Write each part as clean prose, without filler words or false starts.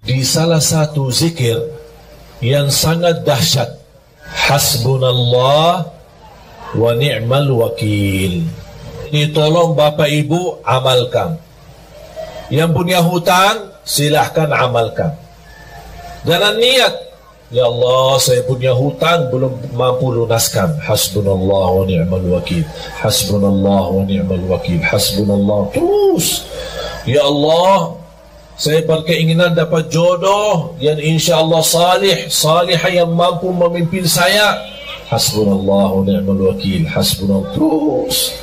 di salah satu zikir yang sangat dahsyat, hasbunallah wa ni'mal wakil. Ini tolong Bapak Ibu amalkan. Yang punya hutang silahkan amalkan. Jangan niat, ya Allah saya punya hutang belum mampu lunaskan, hasbunallah wa ni'mal wakil, hasbunallah wa ni'mal wakil, hasbunallah terus. Ya Allah saya berkeinginan dapat jodoh yang insyaAllah salihah yang mampu memimpin saya, hasbunallah wa ni'mal wakil, hasbunallah terus.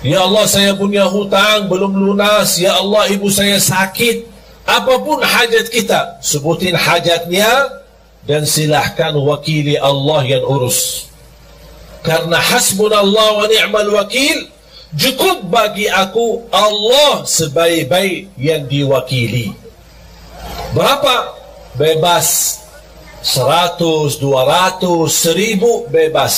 Ya Allah saya punya hutang belum lunas, ya Allah ibu saya sakit. Apapun hajat kita, sebutin hajatnya dan silahkan wakili Allah yang urus. Karena hasbunallah wa ni'mal wakil, cukup bagi aku Allah sebaik-baik yang diwakili. Berapa? Bebas. 100, 200, 1000 bebas.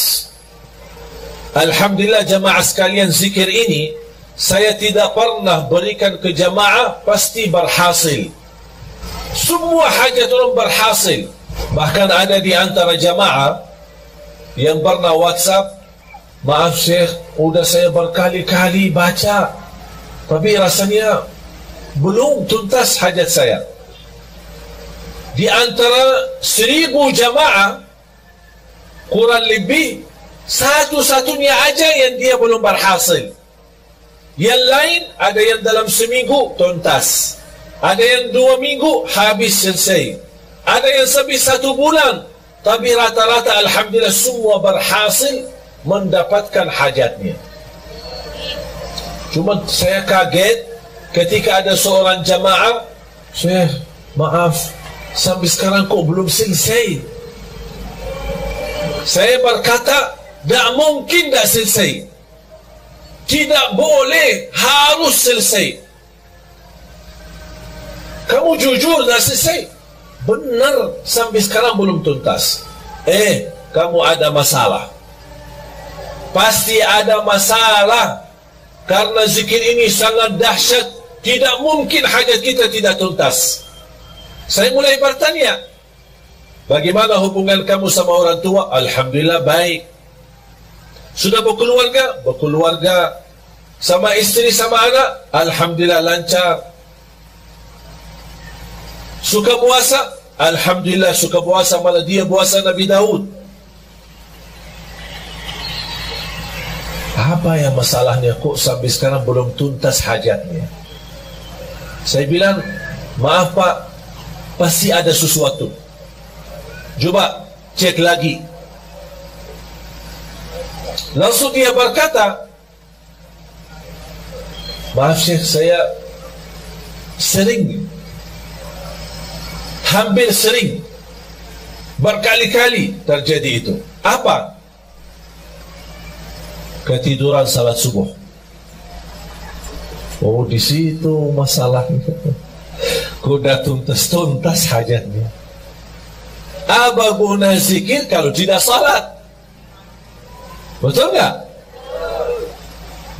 Alhamdulillah jamaah sekalian, zikir ini saya tidak pernah berikan ke jamaah pasti berhasil. Semua hajat orang berhasil. Bahkan ada di antara jamaah yang pernah WhatsApp, maaf Syekh, udah saya berkali-kali baca tapi rasanya belum tuntas hajat saya. Di antara 1000 jamaah kurang lebih satu-satunya aja yang dia belum berhasil. Yang lain ada yang dalam seminggu tuntas, ada yang 2 minggu habis selesai, ada yang sampai 1 bulan. Tapi rata-rata alhamdulillah semua berhasil mendapatkan hajatnya. Cuma saya kaget ketika ada seorang jamaah, Syekh maaf sampai sekarang kok belum selesai. Saya berkata tak mungkin tak selesai, tidak boleh, harus selesai. Kamu jujur dah selesai? Benar, sampai sekarang belum tuntas. Kamu ada masalah. Pasti ada masalah. Karena zikir ini sangat dahsyat, tidak mungkin hajat kita tidak tuntas. Saya mulai bertanya, bagaimana hubungan kamu sama orang tua? Alhamdulillah baik. Sudah berkeluarga? Berkeluarga. Sama istri, sama anak? Alhamdulillah lancar. Suka puasa? Alhamdulillah suka puasa, malah dia puasa Nabi Daud. Apa yang masalahnya kok sampai sekarang belum tuntas hajatnya? Saya bilang, maaf Pak, pasti ada sesuatu. Coba cek lagi. Langsung dia berkata, maaf Syekh, saya hampir sering, berkali-kali terjadi itu. Apa? Ketiduran salat subuh. Oh, di situ masalahnya. Kuda tuntas hajatnya. Apa guna zikir kalau tidak salat? Betul nggak?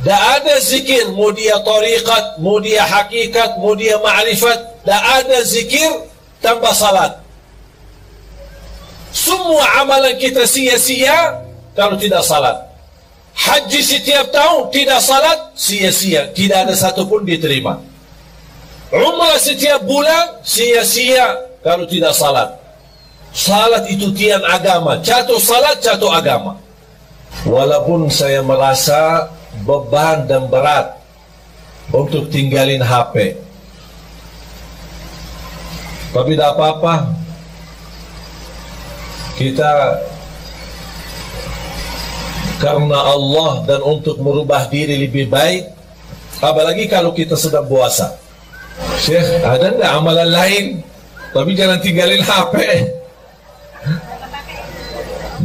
Tak ada zikir, mau dia tariqat, mau dia hakikat, mau dia ma'rifat, tak ada zikir tanpa salat. Semua amalan kita sia-sia kalau tidak salat. Haji setiap tahun tidak salat, sia-sia, tidak ada satu pun diterima. Umrah setiap bulan, sia-sia kalau tidak salat. Salat itu tiang agama, jatuh salat, jatuh agama. Walaupun saya merasa beban dan berat untuk tinggalin HP, tapi tidak apa-apa. Kita karena Allah dan untuk merubah diri lebih baik. Apalagi kalau kita sedang puasa. Syekh, ada tidak amalan lain? Tapi jangan tinggalin HP.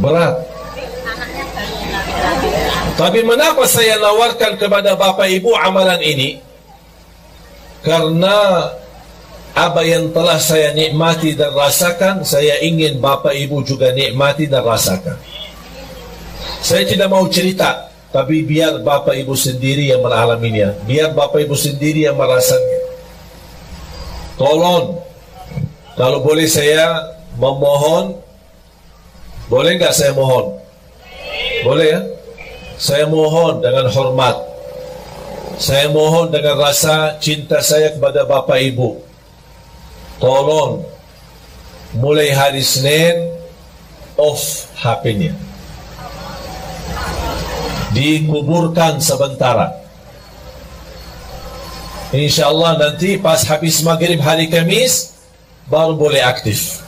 Berat. Tapi mengapa saya nawarkan kepada Bapak Ibu amalan ini? Karena apa yang telah saya nikmati dan rasakan, saya ingin Bapak Ibu juga nikmati dan rasakan. Saya tidak mau cerita, tapi biar Bapak Ibu sendiri yang mengalaminya, biar Bapak Ibu sendiri yang merasanya. Tolong, Kalau boleh saya memohon, boleh nggak saya mohon? Boleh ya? Saya mohon dengan hormat, saya mohon dengan rasa cinta saya kepada Bapak Ibu, tolong mulai hari Senin off HP-nya, dikuburkan sementara. InsyaAllah nanti pas habis maghrib hari Kamis baru boleh aktif.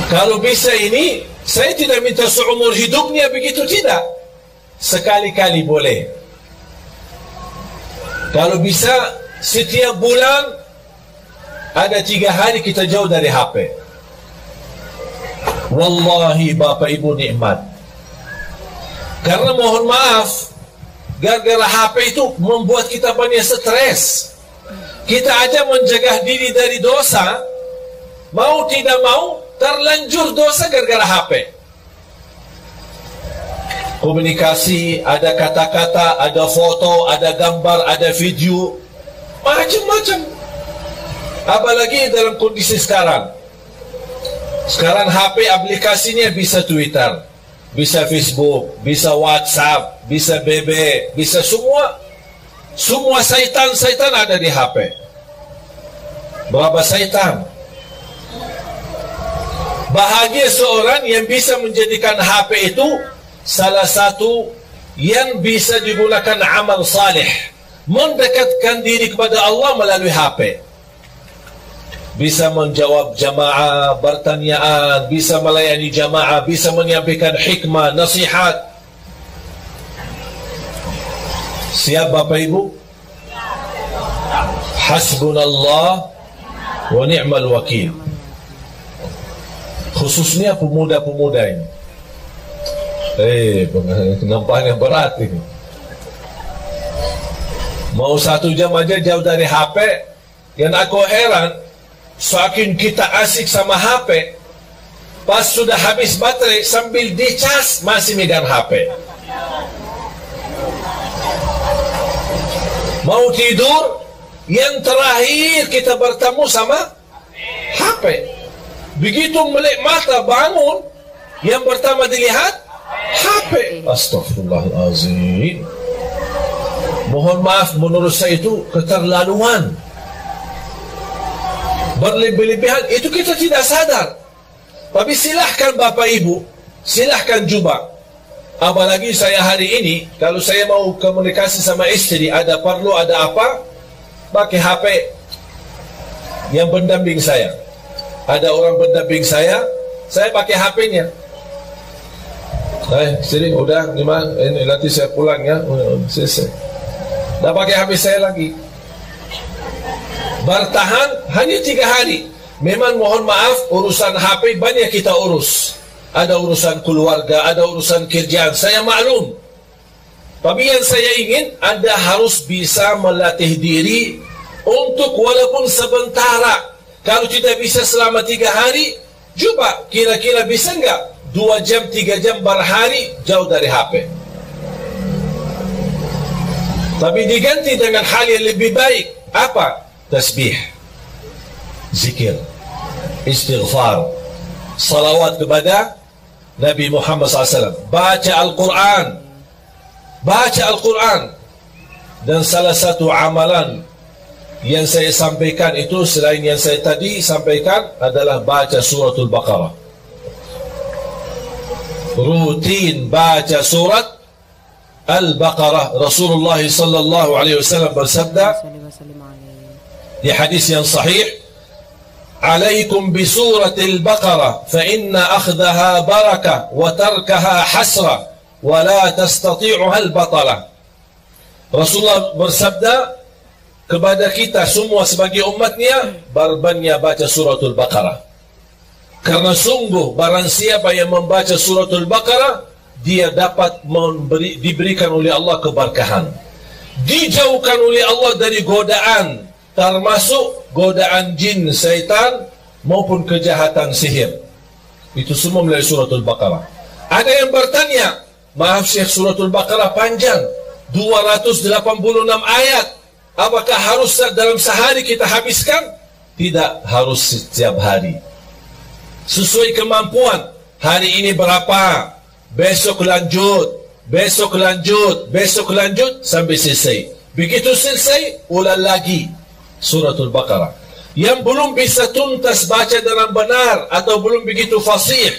Kalau bisa ini, saya tidak minta seumur hidupnya begitu, tidak. Sekali-kali boleh. Kalau bisa setiap bulan ada 3 hari kita jauh dari HP. Wallahi Bapak Ibu nikmat. Karena mohon maaf, gara-gara HP itu membuat kita banyak stres. Kita aja menjaga diri dari dosa, mau tidak mau terlanjur dosa gara-gara HP. Komunikasi, ada kata-kata, ada foto, ada gambar, ada video, macam-macam. Apalagi dalam kondisi sekarang. Sekarang HP aplikasinya bisa Twitter, bisa Facebook, bisa WhatsApp, bisa BB, bisa semua. Semua syaitan ada di HP. Berapa syaitan? Bahagia seorang yang bisa menjadikan HP itu salah satu yang bisa digunakan amal saleh, mendekatkan diri kepada Allah melalui HP. Bisa menjawab jamaah, bertanyaan, bisa melayani jamaah, bisa menyampaikan hikmah, nasihat. Siap Bapak Ibu? Hasbunallah wa ni'mal wakil. Khususnya pemuda-pemuda ini. Nampaknya berat ini. Mau 1 jam aja jauh dari HP. Yang aku heran, saking kita asik sama HP, pas sudah habis baterai sambil dicas masih megang HP. Mau tidur, yang terakhir kita bertemu sama HP. Begitu melek mata bangun, yang pertama dilihat HP. Astaghfirullahalazim. Mohon maaf, menurut saya itu keterlaluan, berlebih-lebihan. Itu kita tidak sadar. Tapi silahkan Bapak Ibu, silahkan coba. Apalagi saya hari ini, kalau saya mau komunikasi sama istri, ada perlu, ada apa, pakai HP yang pendamping saya. Ada orang pendamping saya pakai HP-nya. Sini, udah, ini nanti saya pulang ya, selesai. Dah pakai HP saya lagi. Bertahan hanya 3 hari. Memang mohon maaf, urusan HP banyak kita urus. Ada urusan keluarga, ada urusan kerjaan, saya maklum. Tapi yang saya ingin, Anda harus bisa melatih diri untuk walaupun sementara. Kalau tidak bisa selama 3 hari, coba kira-kira bisa enggak 2 jam, 3 jam berhari jauh dari HP. Tapi diganti dengan hal yang lebih baik. Apa? Tasbih, zikir, istighfar, salawat kepada Nabi Muhammad SAW, baca Al-Quran, dan salah satu amalan yang saya sampaikan itu selain yang saya tadi sampaikan adalah baca suratul Baqarah. Rutin baca surat Al-Baqarah. Rasulullah sallallahu alaihi wasallam bersabda di hadis yang sahih, "Alaikum bi suratil Baqarah fa inna akhdaha barakah wa tarkaha hasrah wa la tastati'uha al-batalah." Rasulullah bersabda kepada kita semua sebagai umatnya, berbanyak baca suratul Baqarah. Karena sungguh barang siapa yang membaca suratul Baqarah, dia dapat diberikan oleh Allah keberkahan, dijauhkan oleh Allah dari godaan, termasuk godaan jin, syaitan maupun kejahatan sihir. Itu semua melalui suratul Baqarah. Ada yang bertanya, maaf Syekh, suratul Baqarah panjang, 286 ayat. Apakah harus dalam sehari kita habiskan? Tidak harus setiap hari. Sesuai kemampuan. Hari ini berapa? Besok lanjut. Besok lanjut. Besok lanjut sampai selesai. Begitu selesai, ulang lagi Suratul Baqarah. Yang belum bisa tuntas baca dengan benar atau belum begitu fasih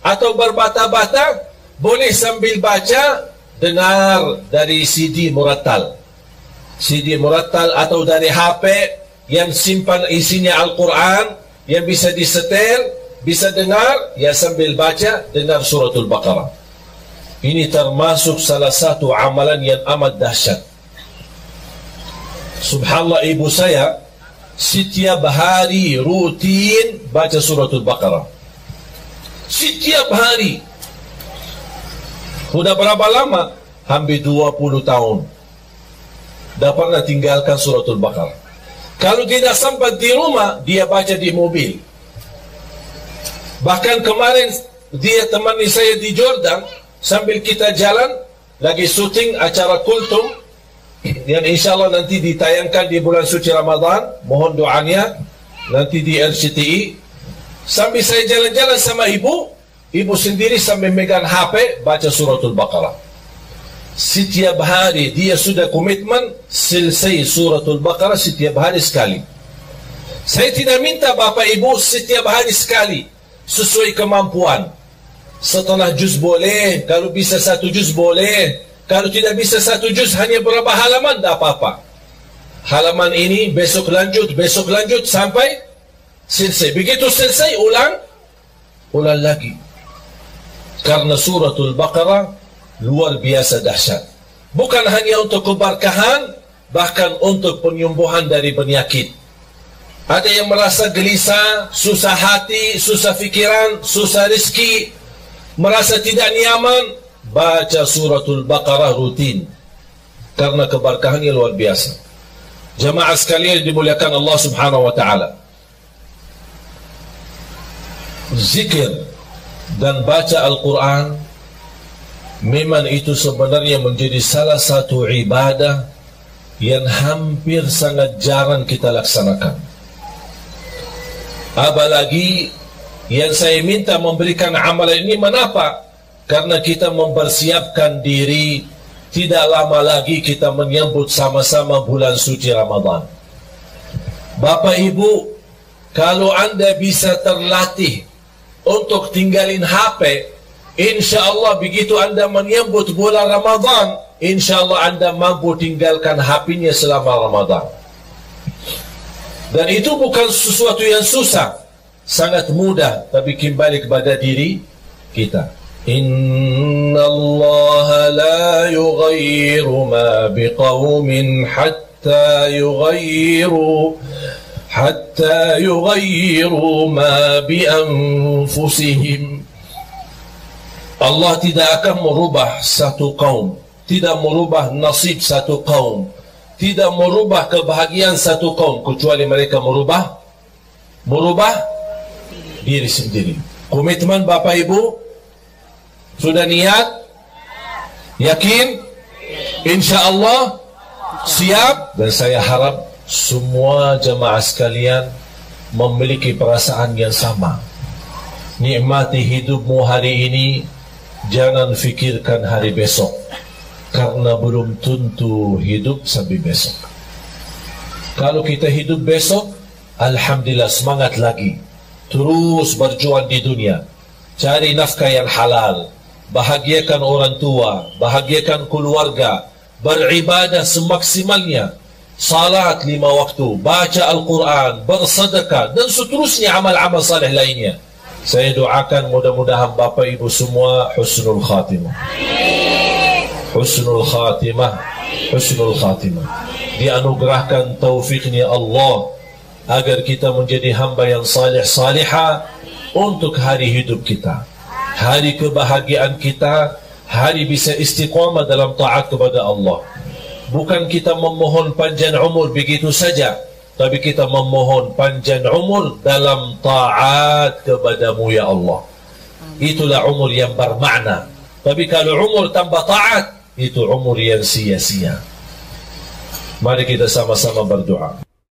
atau berbata-bata, boleh sambil baca dengar dari CD murattal. CD murattal atau dari HP yang simpan isinya Al-Quran, yang bisa disetel, bisa dengar, ya sambil baca, dengar Suratul Baqarah. Ini termasuk salah satu amalan yang amat dahsyat. Subhanallah, ibu saya setiap hari rutin baca Suratul Baqarah. Setiap hari. Sudah berapa lama? Hampir 20 tahun. Dah pernah tinggalkan Suratul Baqarah. Kalau tidak sempat di rumah, dia baca di mobil. Bahkan kemarin dia temani saya di Jordan, sambil kita jalan lagi syuting acara Kultum yang insya Allah nanti ditayangkan di bulan suci Ramadan. Mohon doanya nanti di RCTI. Sambil saya jalan-jalan sama ibu sendiri sambil megang HP baca Suratul Baqarah. Setiap hari dia sudah komitmen selesai Suratul Baqarah setiap hari sekali. Saya tidak minta bapak ibu setiap hari sekali, sesuai kemampuan. Setelah juz boleh, kalau bisa 1 juz boleh, kalau tidak bisa 1 juz hanya berapa halaman, tak apa-apa. Halaman ini besok lanjut sampai selesai. Begitu selesai ulang lagi. Karena Suratul Baqarah luar biasa dahsyat. Bukan hanya untuk keberkahan, bahkan untuk penyembuhan dari penyakit. Ada yang merasa gelisah, susah hati, susah fikiran, susah rezeki, merasa tidak nyaman, baca Suratul Baqarah rutin. Karena keberkahannya luar biasa. Jamaah sekalian dimuliakan Allah Subhanahu wa taala. Zikir dan baca Al-Quran memang itu sebenarnya menjadi salah satu ibadah yang hampir sangat jarang kita laksanakan. Apalagi yang saya minta memberikan amalan ini, mengapa? Karena kita mempersiapkan diri, tidak lama lagi kita menyambut sama-sama bulan suci Ramadan. Bapak Ibu, kalau Anda bisa terlatih untuk tinggalin HP, insya Allah begitu Anda menyambut bulan Ramadan, insya Allah Anda mampu tinggalkan HP-nya selama Ramadan. Dan itu bukan sesuatu yang susah, sangat mudah, tapi kembali kepada diri kita. Inna Allah la yughayyiru ma biqawmin hatta yughayyiru ma bi anfusihim. Allah tidak akan merubah satu kaum, tidak merubah nasib satu kaum, tidak merubah kebahagiaan satu kaum, kecuali mereka merubah diri sendiri. Komitmen Bapak Ibu sudah niat, yakin, insya Allah siap. Dan saya harap semua jemaah sekalian memiliki perasaan yang sama. Nikmati hidupmu hari ini, jangan fikirkan hari besok, karena belum tentu hidup sampai besok. Kalau kita hidup besok, alhamdulillah, semangat lagi, terus berjuang di dunia, cari nafkah yang halal, bahagiakan orang tua, bahagiakan keluarga, beribadah semaksimalnya, salat 5 waktu, baca Al-Quran, bersedekah, dan seterusnya amal-amal saleh lainnya. Saya doakan mudah-mudahan Bapak Ibu semua husnul khatimah. Husnul khatimah. Husnul khatimah. Dianugerahkan taufiknya Allah agar kita menjadi hamba yang salih salihah untuk hari hidup kita, hari kebahagiaan kita, hari bisa istiqamah dalam taat kepada Allah. Bukan kita memohon panjang umur begitu saja, tapi kita memohon panjang umur dalam taat kepadamu ya Allah. Itulah umur yang bermakna. Tapi kalau umur tanpa taat, itu umur yang sia-sia. Mari kita sama-sama berdoa.